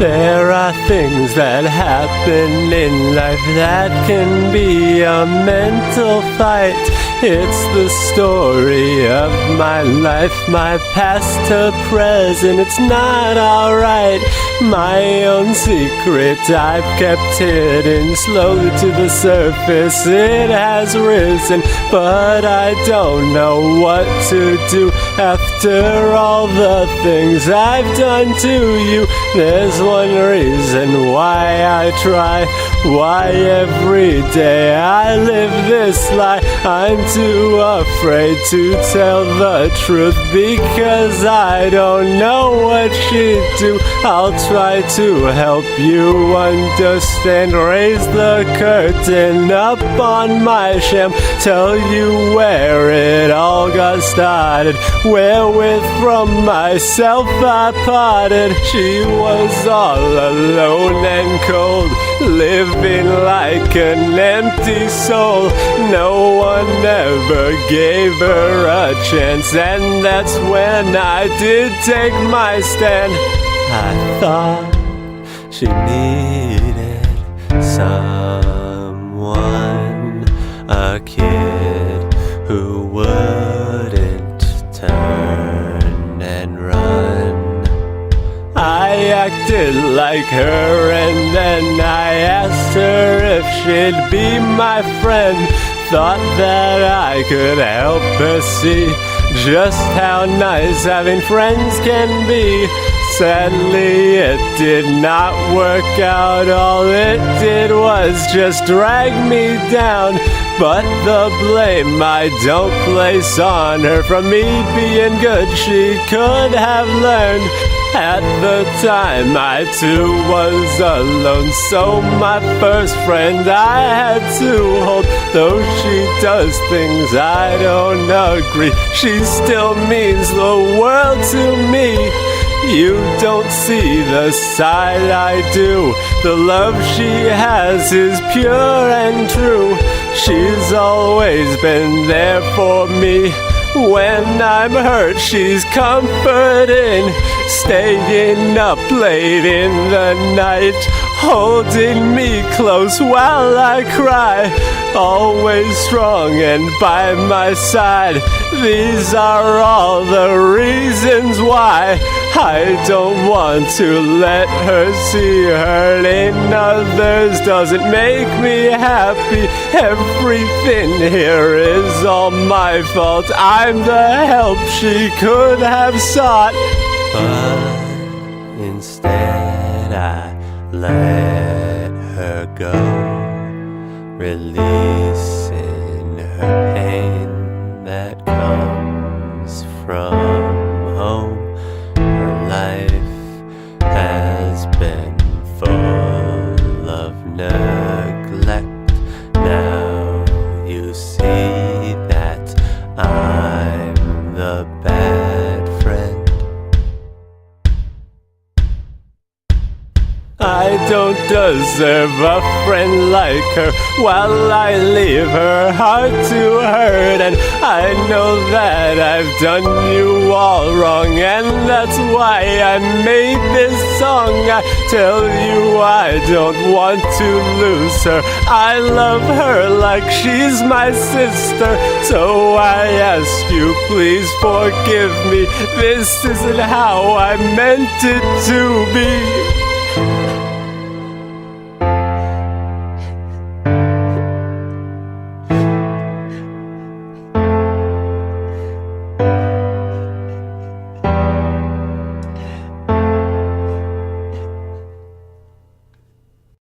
There are things that happen in life that can be a mental fight. It's the story of my life, my past to present. It's not alright. My own secret I've kept hidden. Slowly to the surface it has risen, but I don't know what to do after all the things I've done to you. There's one reason why I try, why every day I live this lie. I'm too afraid to tell the truth because I don't know what she'd do. I'll try to help you understand, raise the curtain up on my sham, tell you where it all got started, wherewith from myself I parted. She was all alone and cold, living like an empty soul. No one ever gave her a chance, and that's when I did take my stand. I thought she needed someone, a kid who wouldn't turn and run. I acted like her and then I asked her if she'd be my friend. Thought that I could help her see just how nice having friends can be. Sadly, it did not work out. All it did was just drag me down. But the blame I don't place on her. From me being good, she could have learned. At the time I too was alone, so my first friend I had to hold. Though she does things I don't agree, she still means the world to me. You don't see the side I do. The love she has is pure and true. She's always been there for me. When I'm hurt, she's comforting, staying up late in the night, holding me close while I cry, always strong and by my side. These are all the reasons why I don't want to let her see hurting others. Doesn't make me happy. Everything here is all my fault. I'm the help she could have sought, but instead I let her go, releasing her pain that comes from home. Her life has been full of neglect. Now you see that I'm the bad friend. I don't deserve a friend like her, while I leave her heart to hurt. And I know that I've done you all wrong, and that's why I made this song. I tell you I don't want to lose her. I love her like she's my sister. So I ask you, please forgive me. This isn't how I meant it to be.